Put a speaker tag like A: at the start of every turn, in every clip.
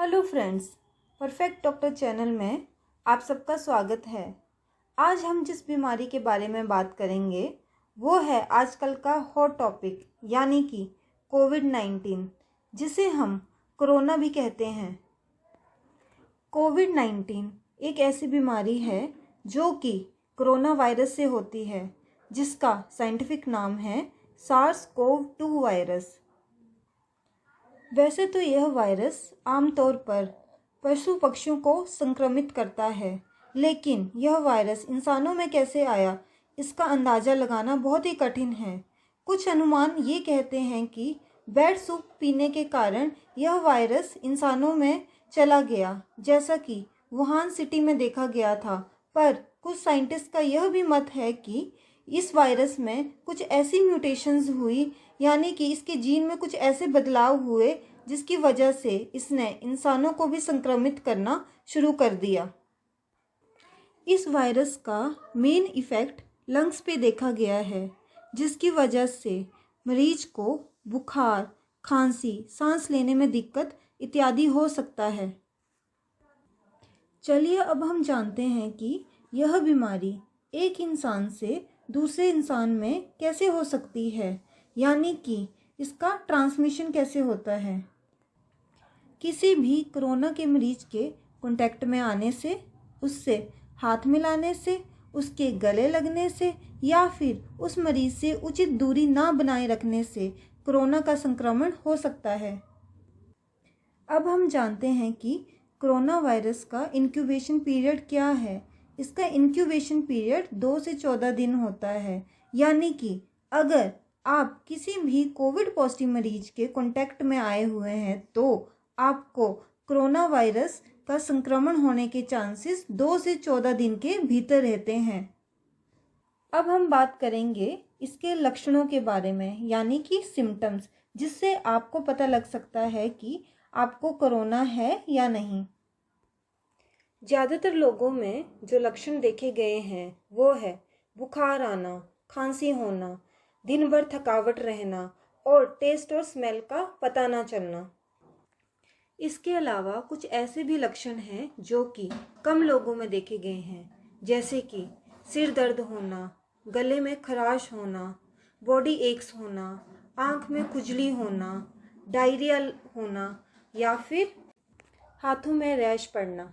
A: Hello friends, perfect doctor channel में आप सबका स्वागत है। आज हम जिस बीमारी के बारे में बात करेंगे वो है आजकल का हॉट टॉपिक यानी कि कोविड-19, जिसे हम कोरोना भी कहते हैं। कोविड-19 एक ऐसी बीमारी है जो कि कोरोना वायरस से होती है, जिसका साइंटिफिक नाम है सार्स-कोव-2 वायरस। वैसे तो यह वायरस आमतौर पर पशु पक्षियों को संक्रमित करता है, लेकिन यह वायरस इंसानों में कैसे आया इसका अंदाज़ा लगाना बहुत ही कठिन है। कुछ अनुमान ये कहते हैं कि बैड सूप पीने के कारण यह वायरस इंसानों में चला गया, जैसा कि वुहान सिटी में देखा गया था। पर कुछ साइंटिस्ट का यह भी मत है कि इस वायरस में कुछ ऐसी म्यूटेशंस हुई, यानी कि इसके जीन में कुछ ऐसे बदलाव हुए जिसकी वजह से इसने इंसानों को भी संक्रमित करना शुरू कर दिया। इस वायरस का मेन इफ़ेक्ट लंग्स पे देखा गया है, जिसकी वजह से मरीज को बुखार, खांसी, सांस लेने में दिक्कत इत्यादि हो सकता है। चलिए अब हम जानते हैं कि यह बीमारी एक इंसान से दूसरे इंसान में कैसे हो सकती है, यानी कि इसका ट्रांसमिशन कैसे होता है। किसी भी कोरोना के मरीज के कांटेक्ट में आने से, उससे हाथ मिलाने से, उसके गले लगने से या फिर उस मरीज से उचित दूरी ना बनाए रखने से कोरोना का संक्रमण हो सकता है। अब हम जानते हैं कि कोरोना वायरस का इंक्यूबेशन पीरियड क्या है। इसका इंक्यूबेशन पीरियड 2 से 14 दिन होता है, यानी कि अगर आप किसी भी कोविड पॉजिटिव मरीज के कांटेक्ट में आए हुए हैं तो आपको कोरोना वायरस का संक्रमण होने के चांसेस 2 से 14 दिन के भीतर रहते हैं। अब हम बात करेंगे इसके लक्षणों के बारे में, यानी कि सिम्टम्स, जिससे आपको पता लग सकता है कि आपको कोरोना है या नहीं। ज़्यादातर लोगों में जो लक्षण देखे गए हैं वो है बुखार आना, खांसी होना, दिन भर थकावट रहना और टेस्ट और स्मेल का पता ना चलना। इसके अलावा कुछ ऐसे भी लक्षण हैं जो कि कम लोगों में देखे गए हैं, जैसे कि सिर दर्द होना, गले में खराश होना, बॉडी एक्स होना, आँख में खुजली होना, डायरिया होना या फिर हाथों में रैश पड़ना।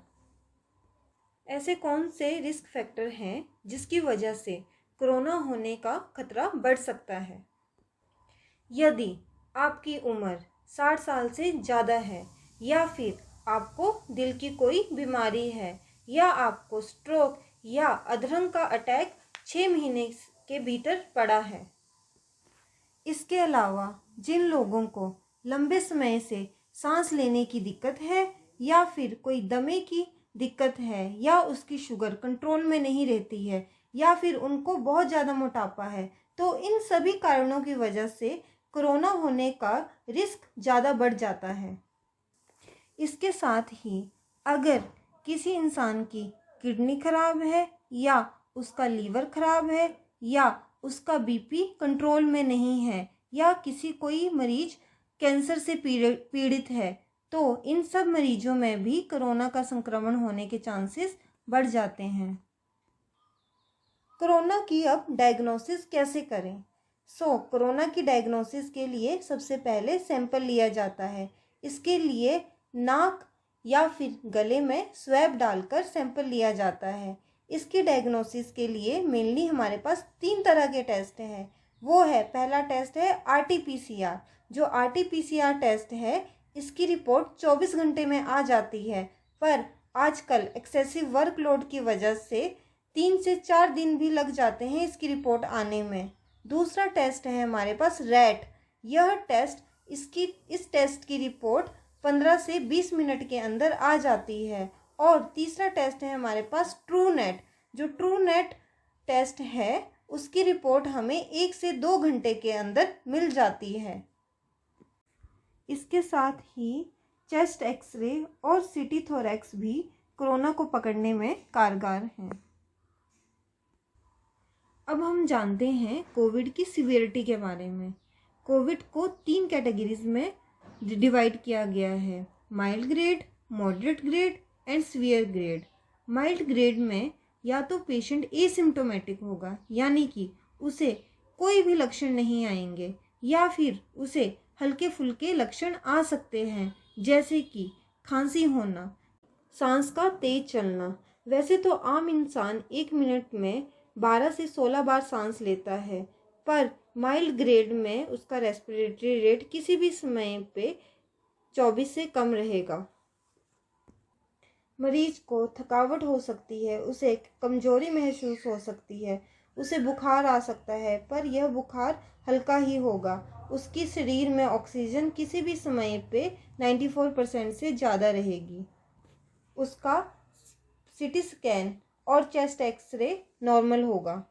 A: ऐसे कौन से रिस्क फैक्टर हैं जिसकी वजह से कोरोना होने का खतरा बढ़ सकता है। यदि आपकी उम्र 60 साल से ज़्यादा है, या फिर आपको दिल की कोई बीमारी है, या आपको स्ट्रोक या अधरंग का अटैक 6 महीने के भीतर पड़ा है। इसके अलावा जिन लोगों को लंबे समय से सांस लेने की दिक्कत है, या फिर कोई दमे की दिक्कत है, या उसकी शुगर कंट्रोल में नहीं रहती है, या फिर उनको बहुत ज़्यादा मोटापा है, तो इन सभी कारणों की वजह से कोरोना होने का रिस्क ज़्यादा बढ़ जाता है। इसके साथ ही अगर किसी इंसान की किडनी खराब है, या उसका लीवर खराब है, या उसका बीपी कंट्रोल में नहीं है, या किसी कोई मरीज कैंसर से पीड़ित है, तो इन सब मरीजों में भी कोरोना का संक्रमण होने के चांसेस बढ़ जाते हैं। कोरोना की अब डायग्नोसिस कैसे करें? कोरोना की डायग्नोसिस के लिए सबसे पहले सैंपल लिया जाता है। इसके लिए नाक या फिर गले में स्वैब डालकर सैंपल लिया जाता है। इसकी डायग्नोसिस के लिए मेनली हमारे पास 3 तरह के टेस्ट हैं। वो है, पहला टेस्ट है RT-PCR। जो RT-PCR टेस्ट है, इसकी रिपोर्ट 24 घंटे में आ जाती है, पर आजकल एक्सेसिव वर्कलोड की वजह से 3 से 4 दिन भी लग जाते हैं इसकी रिपोर्ट आने में। दूसरा टेस्ट है हमारे पास रैट। यह टेस्ट इस टेस्ट की रिपोर्ट 15 से 20 मिनट के अंदर आ जाती है। और तीसरा टेस्ट है हमारे पास ट्रूनेट। जो ट्रूनेट टेस्ट है उसकी रिपोर्ट हमें 1 से 2 घंटे के अंदर मिल जाती है। इसके साथ ही चेस्ट एक्सरे और सीटी थोरैक्स भी कोरोना को पकड़ने में कारगर हैं। अब हम जानते हैं कोविड की सीवियरिटी के बारे में। कोविड को 3 कैटेगरीज में डिवाइड किया गया है, mild grade, moderate grade and severe grade. Mild grade में या तो पेशेंट एसिम्टोमेटिक होगा, यानी कि उसे कोई भी लक्षण नहीं आएंगे, या फिर उसे हल्के फुल्के लक्षण आ सकते हैं, जैसे कि खांसी होना, सांस का तेज चलना। वैसे तो आम इंसान 1 मिनट में 12 से 16 बार सांस लेता है, पर माइल्ड ग्रेड में उसका रेस्पिरेटरी रेट किसी भी समय पे 24 से कम रहेगा। मरीज को थकावट हो सकती है, उसे कमजोरी महसूस हो सकती है, उसे बुखार आ सकता है, पर यह बुखार हल्का ही होगा। उसकी शरीर में ऑक्सीजन किसी भी समय पे 94% से ज़्यादा रहेगी। उसका सीटी स्कैन और चेस्ट एक्सरे नॉर्मल होगा।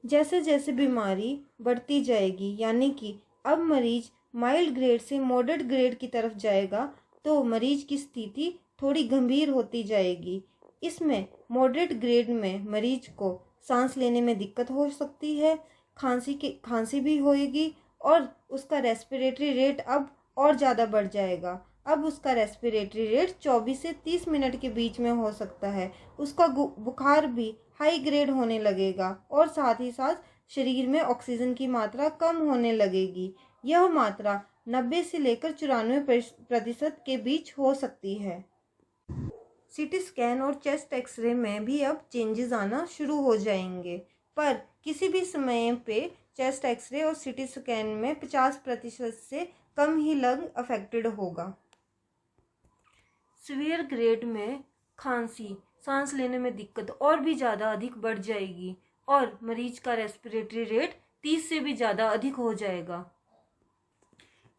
A: जैसे जैसे बीमारी बढ़ती जाएगी, यानी कि अब मरीज माइल्ड ग्रेड से मॉडरेट ग्रेड की तरफ जाएगा, तो मरीज की स्थिति थोड़ी गंभीर होती जाएगी। इसमें मॉडरेट ग्रेड में मरीज को सांस लेने में दिक्कत हो सकती है, खांसी भी होएगी, और उसका रेस्पिरेटरी रेट अब और ज़्यादा बढ़ जाएगा। अब उसका रेस्पिरेटरी रेट 24 से 30 मिनट के बीच में हो सकता है। उसका बुखार भी हाई ग्रेड होने लगेगा, और साथ ही साथ शरीर में ऑक्सीजन की मात्रा कम होने लगेगी। यह मात्रा 90 से लेकर 94% के बीच हो सकती है। सीटी स्कैन और चेस्ट एक्सरे में भी अब चेंजेस आना शुरू हो जाएंगे, पर किसी भी समय पे चेस्ट एक्सरे और सीटी स्कैन में 50% से कम ही लंग अफेक्टेड होगा। सीवियर ग्रेड में खांसी, सांस लेने में दिक्कत और भी ज़्यादा अधिक बढ़ जाएगी, और मरीज का रेस्पिरेटरी रेट 30 से भी ज़्यादा अधिक हो जाएगा।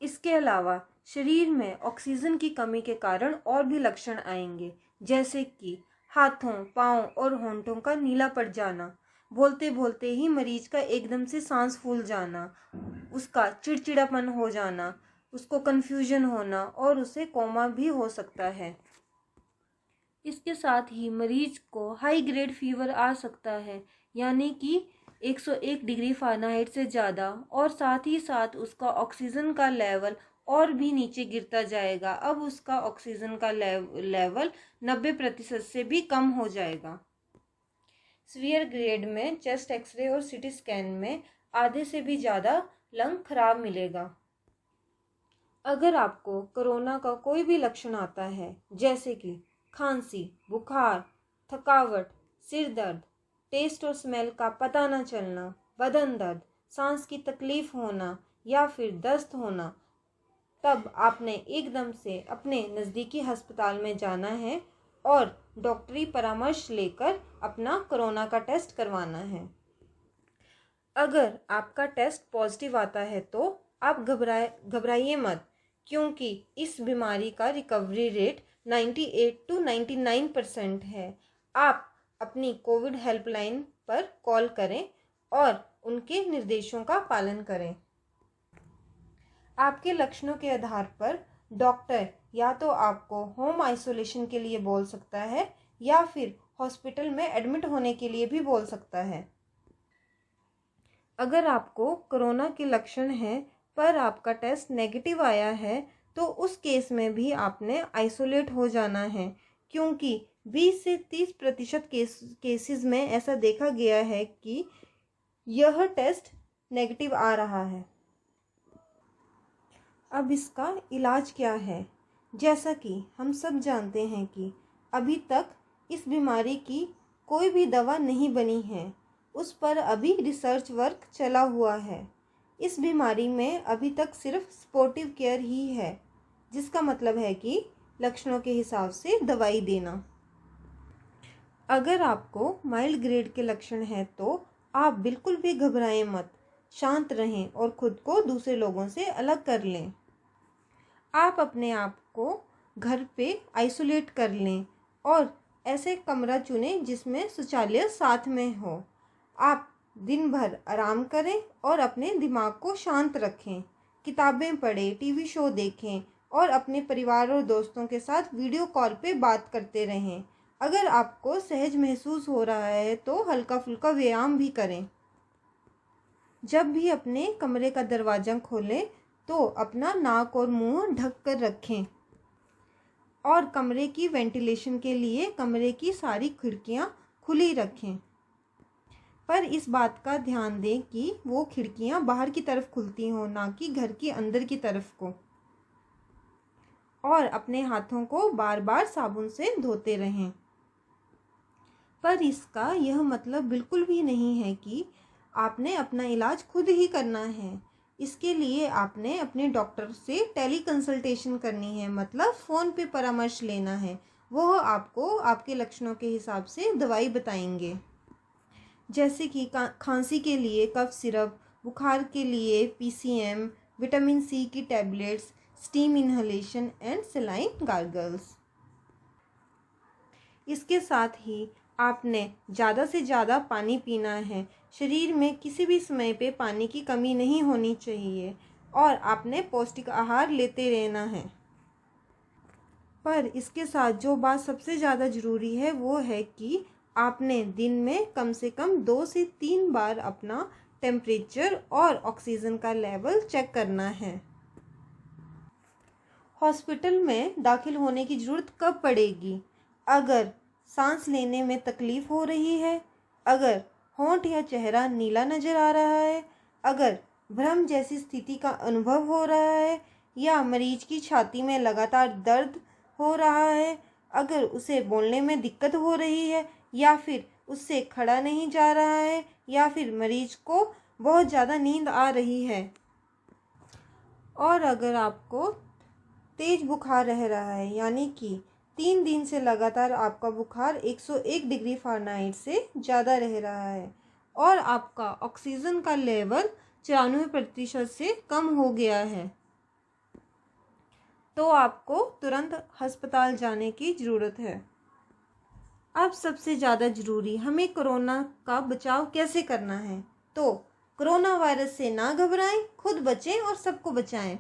A: इसके अलावा शरीर में ऑक्सीजन की कमी के कारण और भी लक्षण आएंगे, जैसे कि हाथों, पाँव और होंठों का नीला पड़ जाना, बोलते बोलते ही मरीज का एकदम से सांस फूल जाना, उसका चिड़चिड़ापन हो जाना, उसको कन्फ्यूजन होना, और उसे कोमा भी हो सकता है। इसके साथ ही मरीज को हाई ग्रेड फीवर आ सकता है, यानी कि 101 डिग्री फ़ारेनहाइट से ज़्यादा, और साथ ही साथ उसका ऑक्सीजन का लेवल और भी नीचे गिरता जाएगा। अब उसका ऑक्सीजन का लेवल 90% से भी कम हो जाएगा। सीवियर ग्रेड में चेस्ट एक्सरे और सीटी स्कैन में आधे से भी ज़्यादा लंग खराब मिलेगा। अगर आपको कोरोना का कोई भी लक्षण आता है, जैसे कि खांसी, बुखार, थकावट, सिर दर्द, टेस्ट और स्मेल का पता न चलना, बदन दर्द, सांस की तकलीफ होना, या फिर दस्त होना, तब आपने एकदम से अपने नज़दीकी अस्पताल में जाना है और डॉक्टरी परामर्श लेकर अपना कोरोना का टेस्ट करवाना है। अगर आपका टेस्ट पॉजिटिव आता है तो आप घबराइए मत, क्योंकि इस बीमारी का रिकवरी रेट 98 to 99% है। आप अपनी कोविड हेल्पलाइन पर कॉल करें और उनके निर्देशों का पालन करें। आपके लक्षणों के आधार पर डॉक्टर या तो आपको होम आइसोलेशन के लिए बोल सकता है, या फिर हॉस्पिटल में एडमिट होने के लिए भी बोल सकता है। अगर आपको कोरोना के लक्षण हैं पर आपका टेस्ट नेगेटिव आया है, तो उस केस में भी आपने आइसोलेट हो जाना है, क्योंकि 20 से 30% केसेस में ऐसा देखा गया है कि यह टेस्ट नेगेटिव आ रहा है। अब इसका इलाज क्या है? जैसा कि हम सब जानते हैं कि अभी तक इस बीमारी की कोई भी दवा नहीं बनी है, उस पर अभी रिसर्च वर्क चला हुआ है। इस बीमारी में अभी तक सिर्फ सपोर्टिव केयर ही है, जिसका मतलब है कि लक्षणों के हिसाब से दवाई देना। अगर आपको माइल्ड ग्रेड के लक्षण हैं तो आप बिल्कुल भी घबराएं मत, शांत रहें और खुद को दूसरे लोगों से अलग कर लें। आप अपने आप को घर पे आइसोलेट कर लें और ऐसे कमरा चुनें जिसमें शौचालय साथ में हो। आप दिन भर आराम करें और अपने दिमाग को शांत रखें। किताबें पढ़ें, टीवी शो देखें और अपने परिवार और दोस्तों के साथ वीडियो कॉल पे बात करते रहें। अगर आपको सहज महसूस हो रहा है तो हल्का फुल्का व्यायाम भी करें। जब भी अपने कमरे का दरवाज़ा खोलें तो अपना नाक और मुंह ढक कर रखें और कमरे की वेंटिलेशन के लिए कमरे की सारी खिड़कियां खुली रखें। पर इस बात का ध्यान दें कि वो खिड़कियां बाहर की तरफ खुलती हों, ना कि घर की अंदर की तरफ को। और अपने हाथों को बार बार साबुन से धोते रहें। पर इसका यह मतलब बिल्कुल भी नहीं है कि आपने अपना इलाज खुद ही करना है। इसके लिए आपने अपने डॉक्टर से टेली कंसल्टेशन करनी है, मतलब फ़ोन पे परामर्श लेना है। वो आपको आपके लक्षणों के हिसाब से दवाई बताएंगे, जैसे कि खांसी के लिए कफ सिरप, बुखार के लिए PCM, विटामिन C की tablets, steam inhalation and saline gargles. इसके साथ ही आपने ज़्यादा से ज़्यादा पानी पीना है। शरीर में किसी भी समय पे पानी की कमी नहीं होनी चाहिए और आपने पौष्टिक आहार लेते रहना है। पर इसके साथ जो बात सबसे ज़्यादा ज़रूरी है वो है कि आपने दिन में कम से कम 2 से 3 बार अपना टेम्परेचर और ऑक्सीजन का लेवल चेक करना है। हॉस्पिटल में दाखिल होने की ज़रूरत कब पड़ेगी? अगर सांस लेने में तकलीफ़ हो रही है, अगर होंठ या चेहरा नीला नज़र आ रहा है, अगर भ्रम जैसी स्थिति का अनुभव हो रहा है, या मरीज की छाती में लगातार दर्द हो रहा है, अगर उसे बोलने में दिक्कत हो रही है, या फिर उससे खड़ा नहीं जा रहा है, या फिर मरीज को बहुत ज़्यादा नींद आ रही है, और अगर आपको तेज बुखार रह रहा है, यानी कि 3 दिन से लगातार आपका बुखार 101 डिग्री फ़ारेनहाइट से ज़्यादा रह रहा है और आपका ऑक्सीजन का लेवल 94% से कम हो गया है, तो आपको तुरंत अस्पताल जाने की ज़रूरत है। अब सबसे ज़्यादा ज़रूरी, हमें कोरोना का बचाव कैसे करना है? तो कोरोना वायरस से ना घबराएं, खुद बचें और सबको बचाएं।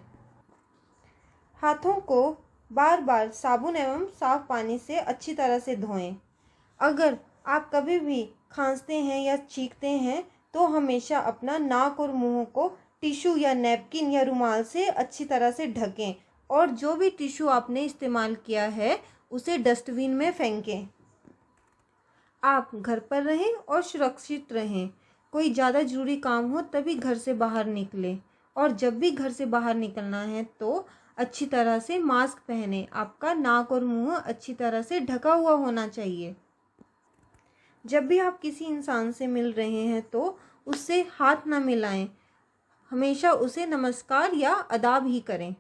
A: हाथों को बार बार साबुन एवं साफ पानी से अच्छी तरह से धोएं। अगर आप कभी भी खांसते हैं या छींकते हैं तो हमेशा अपना नाक और मुंह को टिश्यू या नैपकिन या रुमाल से अच्छी तरह से ढकें और जो भी टिश्यू आपने इस्तेमाल किया है उसे डस्टबिन में फेंकें। आप घर पर रहें और सुरक्षित रहें। कोई ज़्यादा ज़रूरी काम हो तभी घर से बाहर निकलें और जब भी घर से बाहर निकलना है तो अच्छी तरह से मास्क पहने। आपका नाक और मुंह अच्छी तरह से ढका हुआ होना चाहिए। जब भी आप किसी इंसान से मिल रहे हैं तो उससे हाथ ना मिलाएं, हमेशा उसे नमस्कार या आदाब ही करें।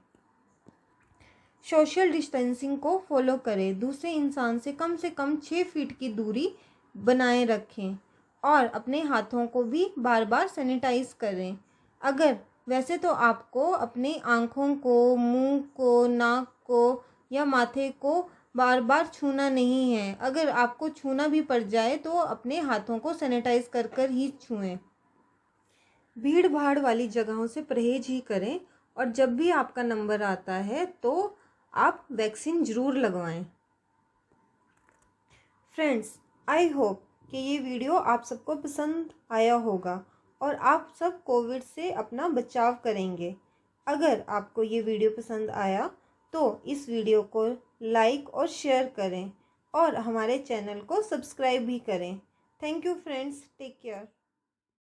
A: सोशल डिस्टेंसिंग को फॉलो करें। दूसरे इंसान से कम 6 फीट की दूरी बनाए रखें और अपने हाथों को भी बार बार सैनिटाइज करें। अगर वैसे तो आपको अपनी आँखों को, मुंह को, नाक को या माथे को बार बार छूना नहीं है। अगर आपको छूना भी पड़ जाए तो अपने हाथों को सैनिटाइज कर कर ही छुएं। भीड़ भाड़ वाली जगहों से परहेज ही करें और जब भी आपका नंबर आता है तो आप वैक्सीन ज़रूर लगवाएं। फ्रेंड्स, आई होप कि ये वीडियो आप सबको पसंद आया होगा और आप सब कोविड से अपना बचाव करेंगे। अगर आपको ये वीडियो पसंद आया तो इस वीडियो को लाइक और शेयर करें और हमारे चैनल को सब्सक्राइब भी करें। Thank you friends, take care.